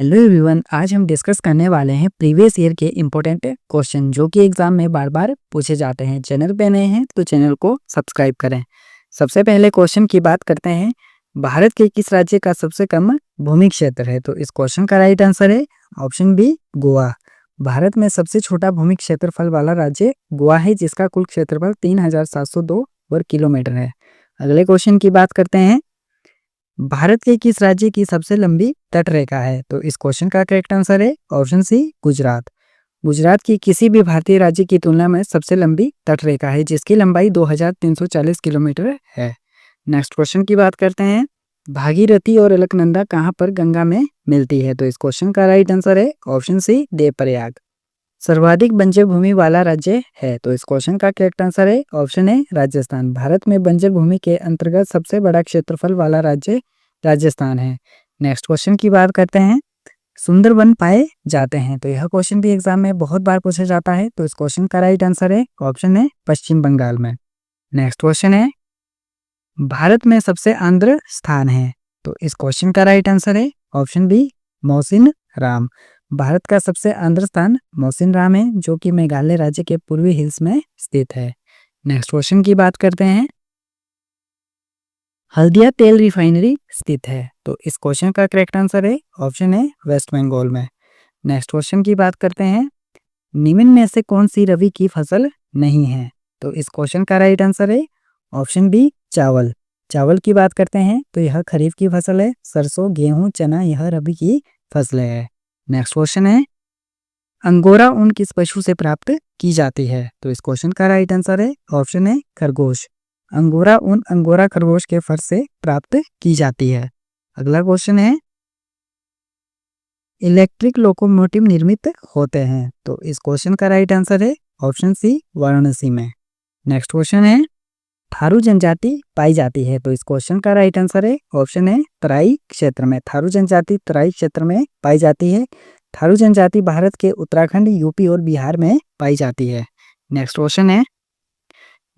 Hello everyone, आज हम discuss करने वाले हैं प्रीवियस ईयर के इम्पोर्टेंट क्वेश्चन जो कि एग्जाम में बार बार पूछे जाते हैं। चैनल पे नए हैं तो चैनल को सब्सक्राइब करें। सबसे पहले क्वेश्चन की बात करते हैं। भारत के किस राज्य का सबसे कम भूमि क्षेत्र है? तो इस क्वेश्चन का राइट आंसर है ऑप्शन बी, गोवा। भारत में सबसे छोटा भूमि क्षेत्रफल वाला राज्य गोवा है, जिसका कुल क्षेत्रफल 3702 वर्ग किलोमीटर है। अगले क्वेश्चन की बात करते हैं। भारत के किस राज्य की सबसे लंबी तट रेखा है? तो इस क्वेश्चन का करेक्ट आंसर है ऑप्शन सी, गुजरात। गुजरात की किसी भी भारतीय राज्य की तुलना में सबसे लंबी तट रेखा है, जिसकी लंबाई 2340 किलोमीटर है। नेक्स्ट क्वेश्चन की बात करते हैं। भागीरथी और अलकनंदा कहाँ पर गंगा में मिलती है? तो इस क्वेश्चन का राइट आंसर है ऑप्शन सी, देवप्रयाग। सर्वाधिक बंजर भूमि वाला राज्य है? तो इस क्वेश्चन का करेक्ट आंसर है ऑप्शन ए, राजस्थान। भारत में बंजर भूमि के अंतर्गत सबसे बड़ा क्षेत्रफल वाला राज्य राजस्थान है। नेक्स्ट क्वेश्चन की बात करते हैं। सुंदरवन पाए जाते हैं? तो यह क्वेश्चन भी एग्जाम में बहुत बार पूछा जाता है। तो इस क्वेश्चन का राइट आंसर है ऑप्शन ए, पश्चिम बंगाल में। नेक्स्ट क्वेश्चन है, भारत में सबसे आंध्र स्थान है? तो इस क्वेश्चन का राइट आंसर है ऑप्शन बी, मौसिन राम। भारत का सबसे आंध्र स्थान मौसिन राम है, जो कि मेघालय राज्य के पूर्वी हिल्स में स्थित है। नेक्स्ट क्वेश्चन की बात करते हैं। हल्दिया तेल रिफाइनरी स्थित है? तो इस क्वेश्चन का करेक्ट आंसर है ऑप्शन है, वेस्ट बंगाल में। नेक्स्ट क्वेश्चन की बात करते हैं। निम्न में से कौन सी रबी की फसल नहीं है? तो इस क्वेश्चन का राइट आंसर है ऑप्शन बी, चावल। चावल की बात करते हैं तो यह खरीफ की फसल है। सरसों, गेहूं, चना यह रबी की फसलें है। नेक्स्ट क्वेश्चन है, अंगोरा ऊन किस पशु से प्राप्त की जाती है? तो इस क्वेश्चन का राइट आंसर है ऑप्शन है, खरगोश। अंगोरा ऊन अंगोरा खरगोश के फर से प्राप्त की जाती है। अगला क्वेश्चन है, इलेक्ट्रिक लोकोमोटिव निर्मित होते हैं? तो इस क्वेश्चन का राइट आंसर है ऑप्शन सी, वाराणसी में। नेक्स्ट क्वेश्चन है, थारू जनजाति पाई जाती है? तो इस क्वेश्चन का राइट आंसर है ऑप्शन है, तराई क्षेत्र में। थारू जनजाति तराई क्षेत्र में पाई जाती है। थारू जनजाति भारत के उत्तराखंड, यूपी और बिहार में पाई जाती है। नेक्स्ट क्वेश्चन है,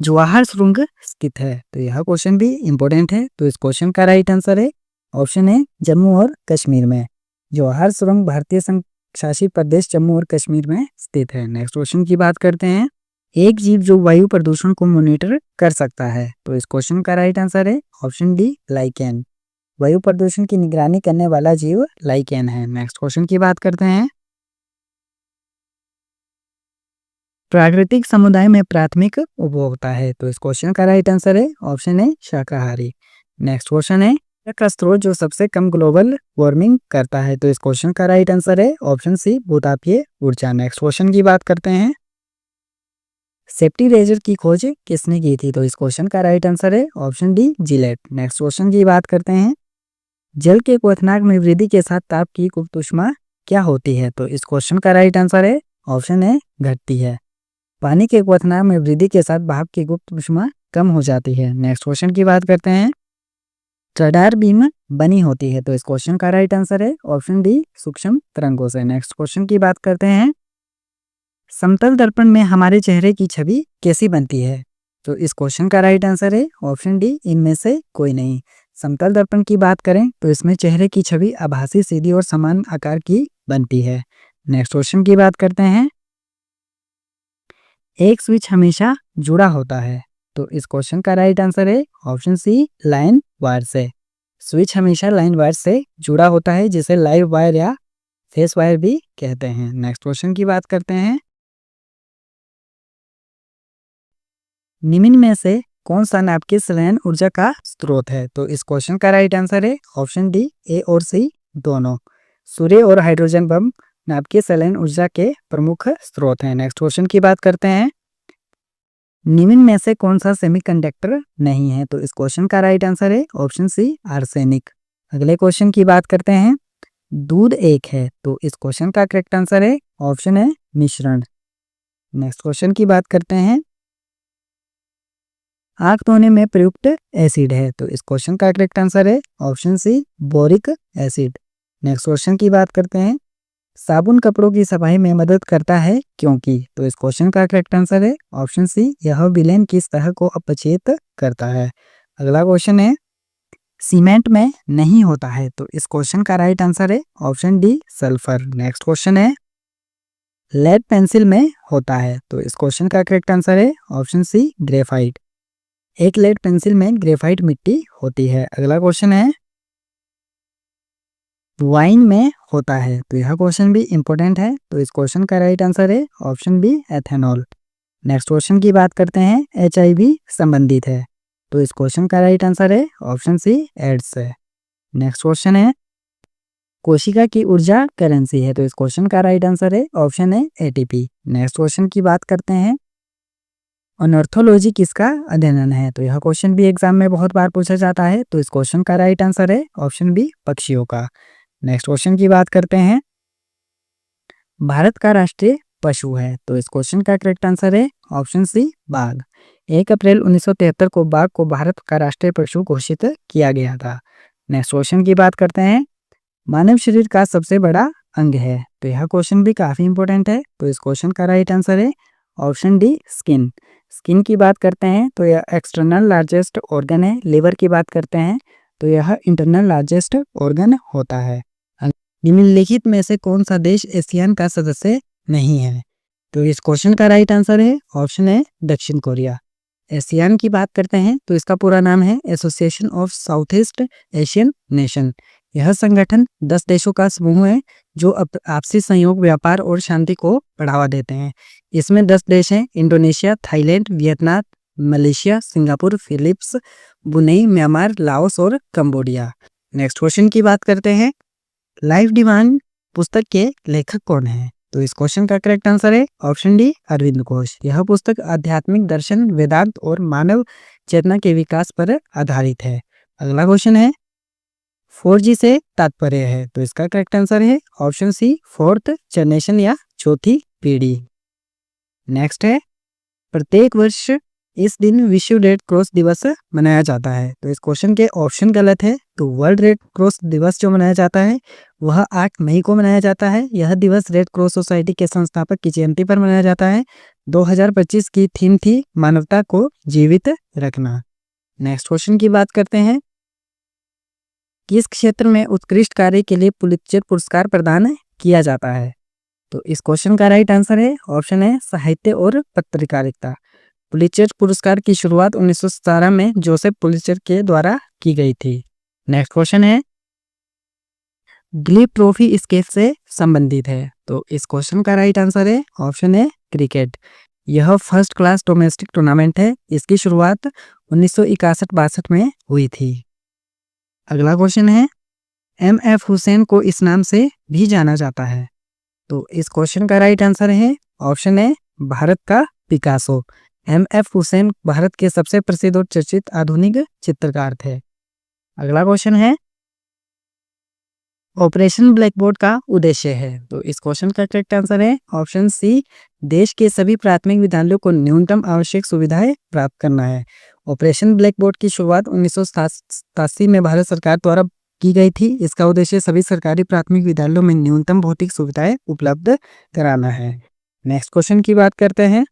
जवाहर सुरंग स्थित है? तो यह क्वेश्चन भी इंपॉर्टेंट है। तो इस क्वेश्चन का राइट आंसर है ऑप्शन है, जम्मू और कश्मीर में। जवाहर सुरंग भारतीय संघ शासित प्रदेश जम्मू और कश्मीर में स्थित है। नेक्स्ट क्वेश्चन की बात करते हैं। एक जीव जो वायु प्रदूषण को मॉनिटर कर सकता है? तो इस क्वेश्चन का राइट आंसर है ऑप्शन डी, लाइकेन। वायु प्रदूषण की निगरानी करने वाला जीव लाइकेन है। नेक्स्ट क्वेश्चन की बात करते हैं। प्राकृतिक समुदाय में प्राथमिक उपभोक्ता है? तो इस क्वेश्चन का राइट आंसर है ऑप्शन है, शाकाहारी। नेक्स्ट क्वेश्चन है, का स्रोत जो सबसे कम ग्लोबल वार्मिंग करता है? तो इस क्वेश्चन का राइट आंसर है ऑप्शन सी, भूतापीय ऊर्जा। नेक्स्ट क्वेश्चन की बात करते हैं। सेफ्टी रेजर की खोज किसने की थी? तो इस क्वेश्चन का राइट आंसर है option D, Gillette. Next question की बात करते हैं। जल के क्वथनांक में वृद्धि के साथ ताप की गुप्त ऊष्मा क्या होती है? तो इस क्वेश्चन का राइट आंसर है ऑप्शन है, घटती है। पानी के क्वथनांक में वृद्धि के साथ भाप की गुप्त ऊष्मा कम हो जाती है। नेक्स्ट क्वेश्चन की बात करते हैं। रडार बीम बनी होती है? तो इस क्वेश्चन का राइट आंसर है ऑप्शन डी, सूक्ष्म तरंगों से। नेक्स्ट क्वेश्चन की बात करते हैं। समतल दर्पण में हमारे चेहरे की छवि कैसी बनती है? तो इस क्वेश्चन का राइट आंसर है ऑप्शन डी, इनमें से कोई नहीं। समतल दर्पण की बात करें तो इसमें चेहरे की छवि आभासी, सीधी और समान आकार की बनती है। नेक्स्ट क्वेश्चन की बात करते हैं। एक स्विच हमेशा जुड़ा होता है? तो इस क्वेश्चन का राइट आंसर है ऑप्शन सी, लाइन वायर से। स्विच हमेशा लाइन वायर से जुड़ा होता है, जिसे लाइव वायर या फेस वायर भी कहते हैं। नेक्स्ट क्वेश्चन की बात करते हैं। निम्न में से कौन सा नाभिकीय संलयन ऊर्जा का स्रोत है? तो इस क्वेश्चन का राइट आंसर है ऑप्शन डी, ए और सी दोनों। सूर्य और हाइड्रोजन बम नाभिकीय संलयन ऊर्जा के प्रमुख स्रोत हैं। नेक्स्ट क्वेश्चन की बात करते हैं। निम्न में से कौन सा सेमीकंडक्टर नहीं है? तो इस क्वेश्चन का राइट आंसर है ऑप्शन सी, आर्सेनिक। अगले क्वेश्चन की बात करते हैं। दूध एक है? तो इस क्वेश्चन का करेक्ट आंसर है ऑप्शन है, मिश्रण। नेक्स्ट क्वेश्चन की बात करते हैं। आंख धोने में प्रयुक्त एसिड है? तो इस क्वेश्चन का करेक्ट आंसर है option C, boric acid. Next question की बात करते हैं। साबुन कपड़ों की सफाई में मदद करता है क्योंकि? तो इस क्वेश्चन का करेक्ट आंसर है ऑप्शन सी, यह विलेन की सतह को अपचेत करता है। अगला क्वेश्चन है। सीमेंट में नहीं होता है, तो इस क्वेश्चन का राइट आंसर है option D sulphur. Next question है लेड पेंसिल में होता है, तो इस क्वेश्चन का करेक्ट आंसर है ऑप्शन सी ग्रेफाइट। एक लेड पेंसिल में ग्रेफाइट मिट्टी होती है। अगला क्वेश्चन है वाइन में होता है, तो यह क्वेश्चन भी इंपॉर्टेंट है, तो इस क्वेश्चन का राइट आंसर है option B ethanol. Next question की बात करते हैं HIV संबंधित है, तो इस क्वेश्चन का राइट आंसर है ऑप्शन सी एड्स है। नेक्स्ट क्वेश्चन है कोशिका की ऊर्जा करेंसी है, तो इस क्वेश्चन का राइट आंसर है ऑप्शन है ATP। नेक्स्ट क्वेश्चन की बात करते हैं अनॉर्थोलॉजी किसका अध्ययन है, तो यह क्वेश्चन भी एग्जाम में बहुत बार पूछा जाता है, तो इस क्वेश्चन का राइट आंसर है ऑप्शन बी पक्षियों का। नेक्स्ट क्वेश्चन की बात करते हैं भारत का राष्ट्रीय पशु है, तो इस क्वेश्चन का करेक्ट आंसर है ऑप्शन सी बाघ। 1 अप्रैल 1973 को बाघ को भारत का राष्ट्रीय पशु घोषित किया गया था। नेक्स्ट क्वेश्चन की बात करते हैं मानव शरीर का सबसे बड़ा अंग है, तो यह क्वेश्चन भी काफी इंपॉर्टेंट है, तो इस क्वेश्चन का राइट आंसर है ऑप्शन डी स्किन। स्किन की बात करते हैं तो यह एक्सटर्नल लार्जेस्ट ऑर्गन है। लिवर की बात करते हैं तो यह इंटरनल लार्जेस्ट ऑर्गन होता है। निम्नलिखित में से कौन सा देश एशियान का सदस्य नहीं है, तो इस क्वेश्चन का राइट आंसर है ऑप्शन है दक्षिण कोरिया। एशियान की बात करते हैं तो इसका पूरा नाम है association of south east Asian nation. यह संगठन 10 देशों का समूह है जो आपसी सहयोग, व्यापार और शांति को बढ़ावा देते हैं। इसमें 10 देश हैं Indonesia, Thailand, Vietnam, Malaysia, Singapore, Philippines, Brunei, Myanmar, Laos और कंबोडिया। नेक्स्ट क्वेश्चन की बात करते हैं लाइफ डिवाइन पुस्तक के लेखक कौन है, तो इस क्वेश्चन का करेक्ट आंसर है ऑप्शन डी अरविंद घोष। यह पुस्तक आध्यात्मिक दर्शन, वेदांत और मानव चेतना के विकास पर आधारित है। अगला क्वेश्चन है 4G से तात्पर्य है, तो इसका करेक्ट आंसर है ऑप्शन सी फोर्थ जनरेशन या चौथी पीढ़ी। नेक्स्ट है प्रत्येक वर्ष इस दिन विश्व रेड क्रॉस दिवस मनाया जाता है, तो इस क्वेश्चन के ऑप्शन गलत है। तो वर्ल्ड रेड क्रॉस दिवस जो मनाया जाता है वह 8 मई को मनाया जाता है। यह दिवस रेड क्रॉस सोसाइटी के संस्थापक की जयंती पर मनाया जाता है। 2025 की थीम थी मानवता को जीवित रखना। नेक्स्ट क्वेश्चन की बात करते हैं किस क्षेत्र में उत्कृष्ट कार्य के लिए पुलित्जर पुरस्कार प्रदान किया जाता है, तो इस क्वेश्चन का राइट आंसर है ऑप्शन है साहित्य और पत्रकारिता। पुलित्जर पुरस्कार की शुरुआत 1917 में जोसेफ पुलित्जर के द्वारा की गई थी। नेक्स्ट क्वेश्चन है ग्लिब ट्रॉफी इस खेल से संबंधित है, तो इस क्वेश्चन का राइट आंसर है ऑप्शन है क्रिकेट। यह फर्स्ट क्लास डोमेस्टिक टूर्नामेंट है। इसकी शुरुआत 1961-62 में हुई थी। अगला क्वेश्चन है MF हुसैन को इस नाम से भी जाना जाता है, तो इस क्वेश्चन का राइट आंसर है ऑप्शन है भारत का पिकासो। MF हुसैन भारत के सबसे प्रसिद्ध और चर्चित आधुनिक चित्रकार थे। अगला क्वेश्चन है ऑपरेशन ब्लैकबोर्ड का उद्देश्य है, तो इस क्वेश्चन का करेक्ट आंसर है ऑप्शन सी देश के सभी प्राथमिक विद्यालयों को न्यूनतम आवश्यक सुविधाएं प्राप्त करना है। ऑपरेशन ब्लैकबोर्ड की शुरुआत 1987 में भारत सरकार द्वारा की गई थी। इसका उद्देश्य सभी सरकारी प्राथमिक विद्यालयों में न्यूनतम भौतिक सुविधाएं उपलब्ध कराना है। नेक्स्ट क्वेश्चन की बात करते हैं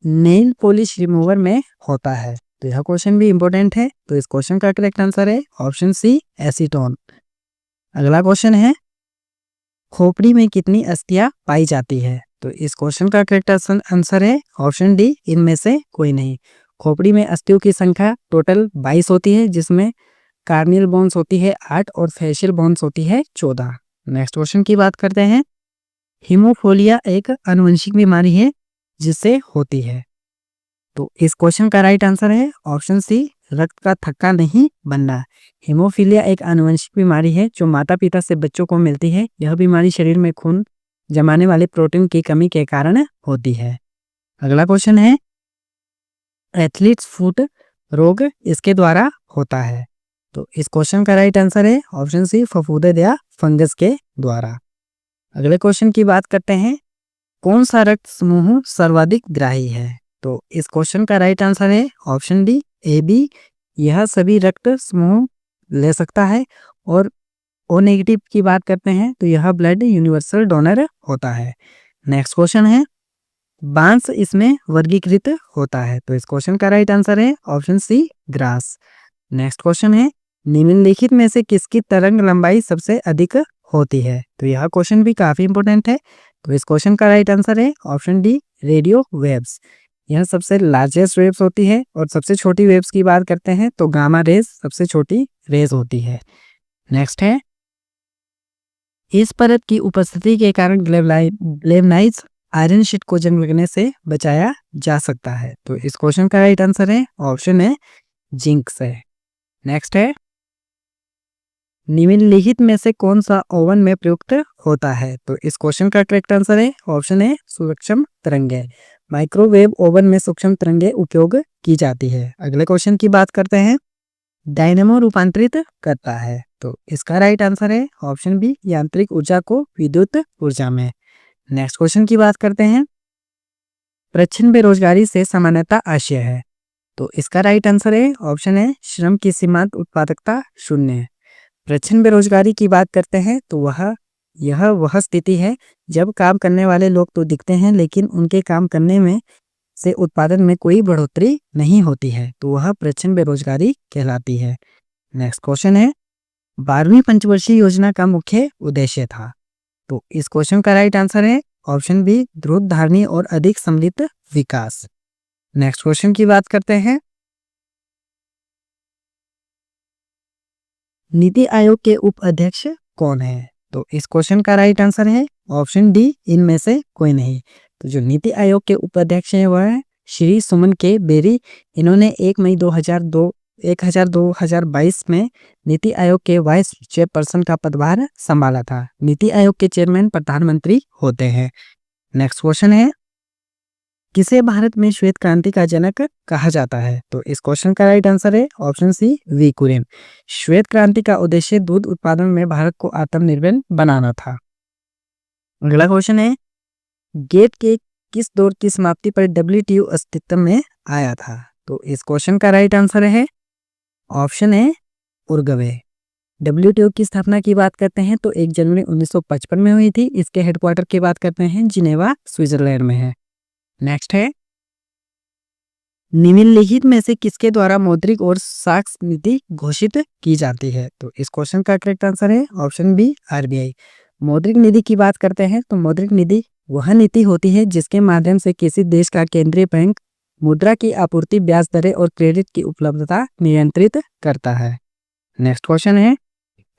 नेल पॉलिश रिमूवर में होता है, तो यह क्वेश्चन भी इंपॉर्टेंट है, तो इस क्वेश्चन का करेक्ट आंसर है ऑप्शन सी एसीटोन। अगला क्वेश्चन है खोपड़ी में कितनी अस्थियां पाई जाती है, तो इस क्वेश्चन का करेक्ट आंसर है ऑप्शन डी इनमें से कोई नहीं। खोपड़ी में अस्थियों की संख्या टोटल 22 होती है, जिसमें कार्नियल बोन्स होती है 8 और फेशियल बोन्स होती है 14। नेक्स्ट क्वेश्चन की बात करते हैं हीमोफीलिया एक आनुवंशिक बीमारी है जिससे होती है, तो इस क्वेश्चन का राइट आंसर है ऑप्शन सी रक्त का थक्का नहीं बनना। हीमोफीलिया एक आनुवंशिक बीमारी है जो माता पिता से बच्चों को मिलती है। यह बीमारी शरीर में खून जमाने वाले प्रोटीन की कमी के कारण होती है। अगला क्वेश्चन है एथलीट्स फुट रोग इसके द्वारा होता है, तो इस क्वेश्चन का राइट आंसर है ऑप्शन सी फफूंदी या फंगस के द्वारा। अगले क्वेश्चन की बात करते हैं कौन सा रक्त समूह सर्वाधिक ग्राही है, तो इस क्वेश्चन का राइट आंसर है ऑप्शन डी AB। यह सभी रक्त समूह ले सकता है। और O नेगेटिव की बात करते हैं तो यह ब्लड यूनिवर्सल डोनर होता है। नेक्स्ट क्वेश्चन है बांस इसमें वर्गीकृत होता है, तो इस क्वेश्चन का राइट आंसर है option sea grass. Next question है, निम्नलिखित में से किसकी तरंग लंबाई सबसे अधिक होती है? तो यह क्वेश्चन भी काफी इंपॉर्टेंट है। तो इस क्वेश्चन का राइट आंसर है ऑप्शन डी, रेडियो वेव्स। यह सबसे लार्जेस्ट वेव्स होती है। और सबसे छोटी वेव्स की बात करते हैं तो गामा रेज सबसे छोटी रेज होती है। नेक्स्ट है, इस परत की उपस्थिति के कारण ग्लेवनाइज आयरन शीट को जंग लगने से बचाया जा सकता है। तो इस क्वेश्चन का राइट आंसर है ऑप्शन है जिंक से। नेक्स्ट है, निम्नलिखित में से कौन सा ओवन में प्रयुक्त होता है? तो इस क्वेश्चन का करेक्ट आंसर है ऑप्शन है सूक्ष्म तरंगें। माइक्रोवेव ओवन में सूक्ष्म तरंगें उपयोग की जाती है। अगले क्वेश्चन की बात करते हैं, डायनेमो रूपांतरित करता है। तो इसका राइट आंसर है ऑप्शन बी, यांत्रिक ऊर्जा को विद्युत ऊर्जा में। नेक्स्ट क्वेश्चन की बात करते हैं, प्रच्छन्न बेरोजगारी से सामान्यता आशय है। तो इसका राइट आंसर है ऑप्शन है श्रम की सीमांत उत्पादकता शून्य है। प्रच्छन्न बेरोजगारी की बात करते हैं तो वह स्थिति है जब काम करने वाले लोग तो दिखते हैं लेकिन उनके काम करने में से उत्पादन में कोई बढ़ोतरी नहीं होती है। तो वह प्रच्छन्न बेरोजगारी कहलाती है। नेक्स्ट क्वेश्चन है, 12वीं पंचवर्षीय योजना का मुख्य उद्देश्य था। तो इस क्वेश्चन का राइट आंसर है ऑप्शन बी, द्रुतधारणी और अधिक सम्मिलित विकास। नेक्स्ट क्वेश्चन की बात करते हैं, नीति आयोग के उप अध्यक्ष कौन है? तो इस क्वेश्चन का राइट आंसर है ऑप्शन डी, इनमें से कोई नहीं। तो जो नीति आयोग के उपाध्यक्ष हैं वह है श्री सुमन के बेरी। इन्होंने 1 मई 2022 में नीति आयोग के वाइस चेयरपर्सन का पदभार संभाला था। नीति आयोग के चेयरमैन प्रधानमंत्री होते हैं। नेक्स्ट क्वेश्चन है, किसे भारत में श्वेत क्रांति का जनक कहा जाता है? तो इस क्वेश्चन का राइट आंसर है ऑप्शन सी, वी कुरियन। श्वेत क्रांति का उद्देश्य दूध उत्पादन में भारत को आत्मनिर्भर बनाना था। अगला क्वेश्चन है, गेट के किस दौर की समाप्ति पर WTO अस्तित्व में आया था? तो इस क्वेश्चन का राइट आंसर है ऑप्शन है उरुग्वे। WTO की स्थापना की बात करते हैं तो 1 जनवरी 1955 में हुई थी। इसके हेडक्वार्टर की बात करते हैं जिनेवा, स्विट्जरलैंड में है। नेक्स्ट है, निम्नलिखित में से किसके द्वारा मौद्रिक और साक्ष्य नीति घोषित की जाती है? तो इस क्वेश्चन का करेक्ट आंसर है ऑप्शन बी, RBI। मौद्रिक नीति की बात करते हैं तो मौद्रिक नीति वह नीति होती है जिसके माध्यम से किसी देश का केंद्रीय बैंक मुद्रा की आपूर्ति, ब्याज दरें और क्रेडिट की उपलब्धता नियंत्रित करता है। नेक्स्ट क्वेश्चन है,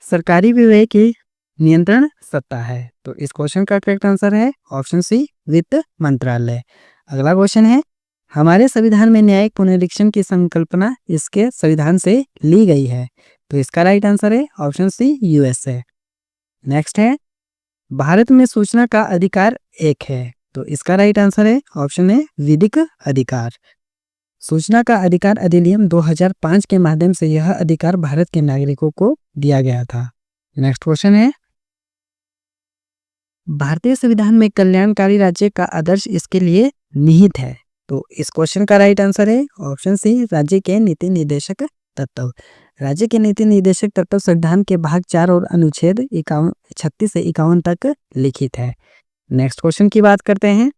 सरकारी व्यय की नियंत्रण सत्ता है। तो इस क्वेश्चन का करेक्ट आंसर है ऑप्शन सी, वित्त मंत्रालय। अगला क्वेश्चन है, हमारे संविधान में न्यायिक पुनरीक्षण की संकल्पना इसके संविधान से ली गई है। तो इसका राइट आंसर है ऑप्शन सी, USA। नेक्स्ट है, भारत में सूचना का अधिकार एक है। तो इसका राइट आंसर है ऑप्शन है विधिक अधिकार। सूचना का अधिकार अधिनियम 2005 के माध्यम से यह अधिकार भारत के नागरिकों को दिया गया था। नेक्स्ट क्वेश्चन है, भारतीय संविधान में कल्याणकारी राज्य का आदर्श इसके लिए निहित है। तो इस क्वेश्चन का राइट आंसर है ऑप्शन सी, राज्य के नीति निर्देशक तत्व। राज्य के नीति निर्देशक तत्व संविधान के भाग 4 और अनुच्छेद 36 से 51 तक लिखित है। नेक्स्ट क्वेश्चन की बात करते हैं,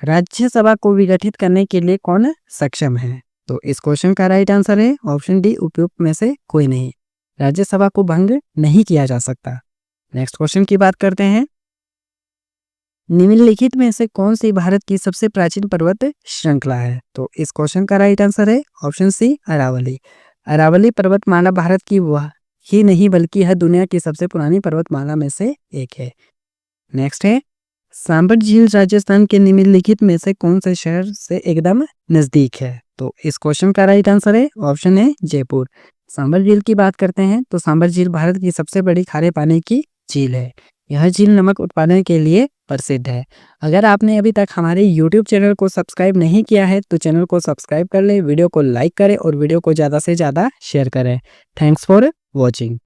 राज्यसभा को विघटित करने के लिए कौन सक्षम है? तो इस क्वेश्चन का राइट आंसर है ऑप्शन डी, उपयुक्त में से कोई नहीं। राज्यसभा को भंग नहीं किया जा सकता। नेक्स्ट क्वेश्चन की बात करते हैं, निम्नलिखित में से कौन सी भारत की सबसे प्राचीन पर्वत श्रृंखला है? तो इस क्वेश्चन का राइट आंसर है ऑप्शन सी, अरावली। अरावली पर्वतमाला भारत की वह ही नहीं बल्कि यह दुनिया की सबसे पुरानी पर्वतमाला में से एक है। नेक्स्ट है, सांबर झील राजस्थान के निम्नलिखित में से कौन से शहर से एकदम नजदीक है? तो इस क्वेश्चन का राइट आंसर है ऑप्शन है जयपुर। सांबर झील की बात करते हैं तो सांबर झील भारत की सबसे बड़ी खारे पानी की झील है। यह झील नमक उत्पादन के लिए प्रसिद्ध है। अगर आपने अभी तक हमारे YouTube चैनल को सब्सक्राइब नहीं किया है तो चैनल को सब्सक्राइब कर ले, वीडियो को लाइक करें और वीडियो को ज़्यादा से ज़्यादा शेयर करें। Thanks for watching.